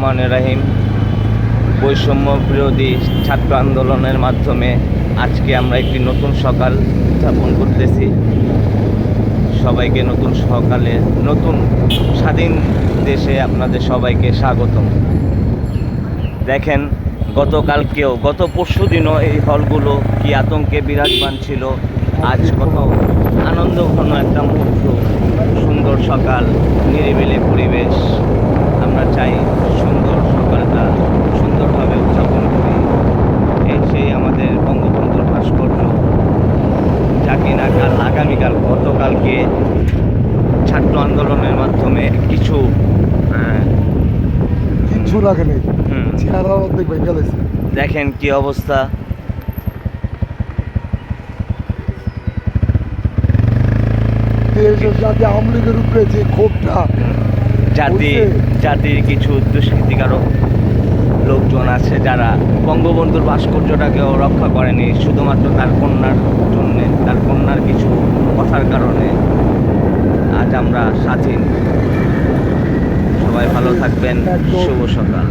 রহমানির রহিম। বৈষম্য বিরোধী ছাত্র আন্দোলনের মাধ্যমে আজকে আমরা একটি নতুন সকাল উদযাপন করতেছি। সবাইকে নতুন সকালে নতুন স্বাধীন দেশে আপনাদের সবাইকে স্বাগতম। দেখেন, গতকালকেও গত পরশু দিনও এই হলগুলো কি আতঙ্কে বিরাজমান ছিল। আজ কত আনন্দঘন একটা মুহূর্ত, সুন্দর সকাল, নিরিবিলি পরিবেশ। আমরা চাই সুন্দর সকালটা সুন্দরভাবে উদযাপন করি। এই সেই আমাদের বঙ্গবন্ধুর ভাস্কর্য, যা কিনা আগামীকাল গতকালকে ছাত্র আন্দোলনের মাধ্যমে কিছু লাগে নেই, চেহারা অর্ধেক ভেঙে গেছে। দেখেন কি অবস্থা। জাতি আওয়ামী লীগের উপরে যে ক্ষোভটা, জাতির কিছু দুষ্কৃতিকারক লোকজন আছে যারা বঙ্গবন্ধুর ভাস্কর্যটাকেও রক্ষা করেনি, শুধুমাত্র তার কন্যার জন্যে, তার কন্যার কিছু কথার কারণে আজ আমরা স্বাধীন। সবাই ভালো থাকবেন। শুভ সকাল।